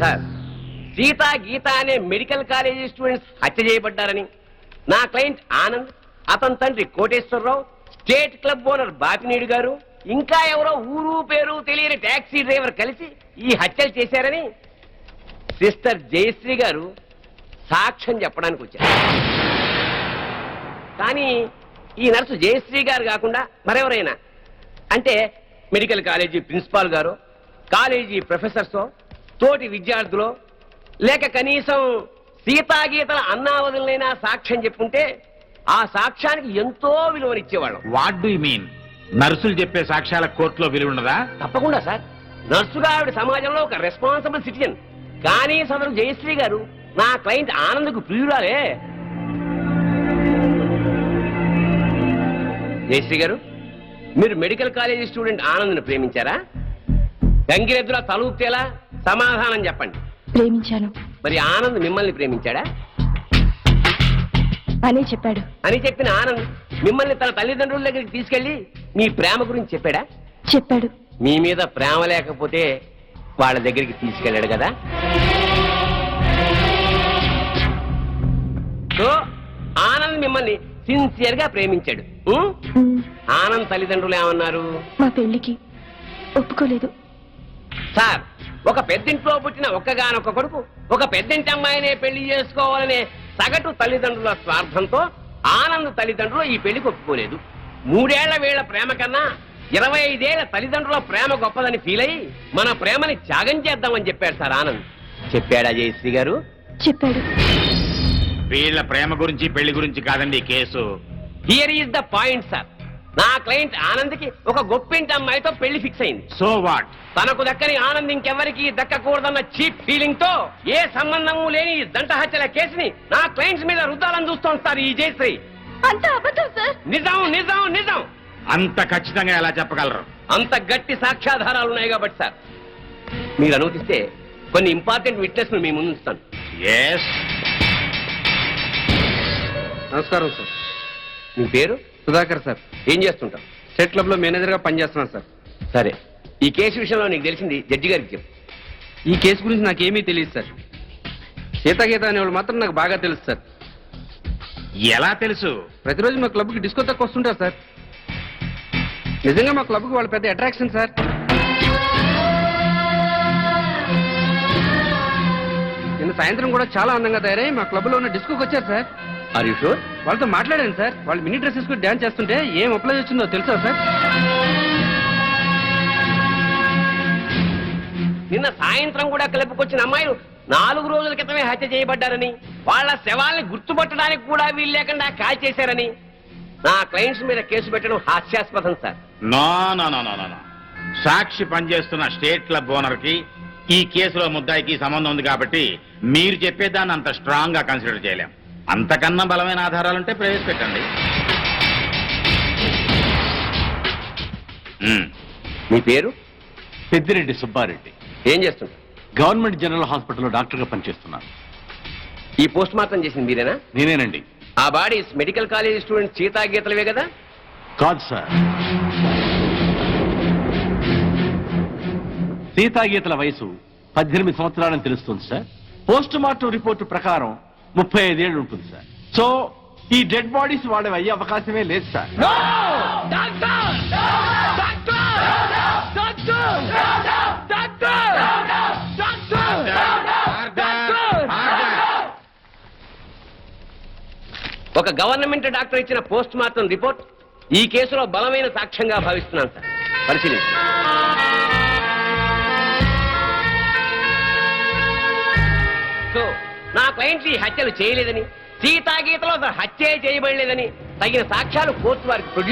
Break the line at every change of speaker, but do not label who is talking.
Sir, Sita గీత అనే medical college students హత్య చేయబడ్డారని నా క్లయింట్ ఆనంద్, అతని తండ్రి Koteswararao, state club owner Bapineedu గారు, ఇంకా ఎవరో ఊరు పేరు తెలియని టాక్సీ డ్రైవర్ కలిసి ఈ హత్యలు చేశారని సిస్టర్ జయశ్రీ గారు సాక్ష్యం చెప్పడానికి వచ్చారు. కానీ ఈ నర్సు జయశ్రీ గారు కాకుండా మరెవరైనా, అంటే మెడికల్ కాలేజీ ప్రిన్సిపాల్ గారు, కాలేజీ ప్రొఫెసర్సో, తోటి విద్యార్థులో, లేక కనీసం సీతాగీతల అన్నావదులైనా సాక్ష్యం చెప్పుకుంటే ఆ సాక్ష్యానికి ఎంతో విలువనిచ్చేవాళ్ళం.
What do you mean? నర్సులు చెప్పే సాక్ష్యాల కోర్టులో విలువ ఉండదా?
తప్పకుండా సార్. నర్సుగా ఆవిడ సమాజంలో ఒక రెస్పాన్సిబుల్ సిటిజన్. కానీ సదరు జయశ్రీ గారు నా క్లయింట్ ఆనంద్కు ప్రియురాలే. జయశ్రీ గారు, మీరు మెడికల్ కాలేజీ స్టూడెంట్ ఆనంద్ను ప్రేమించారా? గంగిరెద్దులా తలూపుతేలా సమాధానం చెప్పండి.
ప్రేమించాను.
మరి ఆనంద్ మిమ్మల్ని ప్రేమించాడా?
అనే చెప్పాడు.
అని చెప్పిన ఆనంద్ మిమ్మల్ని తన తల్లిదండ్రుల దగ్గరికి తీసుకెళ్లి మీ ప్రేమ గురించి చెప్పాడా?
చెప్పాడు.
మీ మీద ప్రేమ లేకపోతే వాళ్ళ దగ్గరికి తీసుకెళ్ళాడు కదా. సో ఆనంద్ మిమ్మల్ని సిన్సియర్ గా ప్రేమించాడు. ఆనంద్ తల్లిదండ్రులు ఏమన్నారు?
మా పెళ్లికి ఒప్పుకోలేదు.
సార్, ఒక పెద్దింట్లో పుట్టిన ఒక్కగానొక్క కొడుకు ఒక పెద్దింటి అమ్మాయినే పెళ్లి చేసుకోవాలనే సగటు తల్లిదండ్రుల స్వార్థంతో ఆనంద్ తల్లిదండ్రులు ఈ పెళ్లికి ఒప్పుకోలేదు. 3 ఏళ్ల వీళ్ల ప్రేమ కన్నా 25 ఏళ్ల తల్లిదండ్రుల ప్రేమ గొప్పదని ఫీల్ అయ్యి మన ప్రేమని త్యాగం చేద్దామని చెప్పాడు సార్ ఆనంద్. చెప్పాడా జయశ్రీ గారు?
చెప్పాడు.
వీళ్ళ ప్రేమ గురించి పెళ్లి గురించి కాదండి case.
Here is the point sir. నా క్లయింట్ ఆనంద్కి ఒక గొప్పింటి అమ్మాయితో పెళ్లి ఫిక్స్ అయింది.
So what?
తనకు దక్కని ఆనంద్ ఇంకెవరికి దక్కకూడదన్న చీప్ ఫీలింగ్ తో ఏ సంబంధము లేని ఈ దంట హత్యల కేసుని నా క్లయింట్స్ మీద రుద్దాలని చూస్తోంది సార్ ఈ జయశ్రీ.
అంత అబద్ధం సార్.
నిజం నిజం నిజం.
అంత ఖచ్చితంగా ఎలా చెప్పగలరు?
అంత గట్టి సాక్ష్యాధారాలు ఉన్నాయి కాబట్టి సార్, మీరు అనుమతిస్తే కొన్ని ఇంపార్టెంట్ విట్నెస్ మీ ముందు ఉంచుతాను.
ఎస్.
నమస్కారం సార్.
మీ పేరు?
సుధాకర్ సార్.
ఏం చేస్తుంటాం?
స్టేట్ క్లబ్ లో మేనేజర్ గా పనిచేస్తున్నాను సార్.
సరే, ఈ కేసు విషయంలో నీకు తెలిసింది జడ్జి గారికి చెప్పు.
ఈ కేసు గురించి నాకేమీ తెలియదు సార్. సీతాగీత అనేవాళ్ళు మాత్రం నాకు బాగా తెలుసు సార్.
ఎలా తెలుసు?
ప్రతిరోజు మా క్లబ్కి డిస్కో తక్కువ వస్తుంటారు సార్. నిజంగా మా క్లబ్కి వాళ్ళు పెద్ద అట్రాక్షన్ సార్. నిన్న సాయంత్రం కూడా చాలా అందంగా తయారై మా క్లబ్ లో ఉన్న డిస్కోకి వచ్చారు సార్.
Are you sure?
వాళ్ళతో మాట్లాడాను సార్. వాళ్ళు మినీ డ్రెస్సెస్ కూడా డాన్స్ చేస్తుంటే ఏం అప్లై వచ్చిందో తెలుసా సార్?
నిన్న సాయంత్రం కూడా క్లబ్కి అమ్మాయిలు 4 రోజుల క్రితమే హత్య చేయబడ్డారని, వాళ్ళ శవాల్ని గుర్తుపట్టడానికి కూడా వీలు లేకుండా కాల్ చేశారని నా క్లయింట్స్ మీద కేసు పెట్టడం హాస్యాస్పదం sir.
No no no no no. సాక్షి పనిచేస్తున్న స్టేట్ క్లబ్ ఓనర్ కి ఈ కేసులో ముద్దాయికి సంబంధం ఉంది కాబట్టి మీరు చెప్పేదాన్ని అంత స్ట్రాంగ్ గా కన్సిడర్ చేయలేం. అంతకన్నా బలమైన ఆధారాలుంటే ప్రవేశపెట్టండి.
మీ పేరు?
పెద్దిరెడ్డి సుబ్బారెడ్డి.
ఏం చేస్తుంటారు?
గవర్నమెంట్ జనరల్ హాస్పిటల్లో డాక్టర్గా పనిచేస్తున్నాను.
ఈ పోస్ట్ మార్టం చేసింది మీరేనా?
నేనేనండి.
ఆ బాడీస్ మెడికల్ కాలేజ్ స్టూడెంట్ సీతాగీతలవే కదా?
కాదు సార్. సీతాగీతల వయసు 18 సంవత్సరాలని తెలుస్తుంది సార్. పోస్ట్ మార్టం రిపోర్టు ప్రకారం 35 ఏళ్ళు ఉంటుంది సార్. సో ఈ డెడ్ బాడీస్ వాడే అయ్యే అవకాశమే లేదు సార్.
ఒక గవర్నమెంట్ డాక్టర్ ఇచ్చిన పోస్ట్ మార్టం రిపోర్ట్ ఈ కేసులో బలమైన సాక్ష్యంగా భావిస్తున్నాను సార్. పరిశీలించండి. సో నా క్లయింట్ ఈ హత్యలు చేయలేదని, సీతాగీతలో హత్య చేయబడలేదని తగిన సాక్ష్యాలు కోర్టు వారికి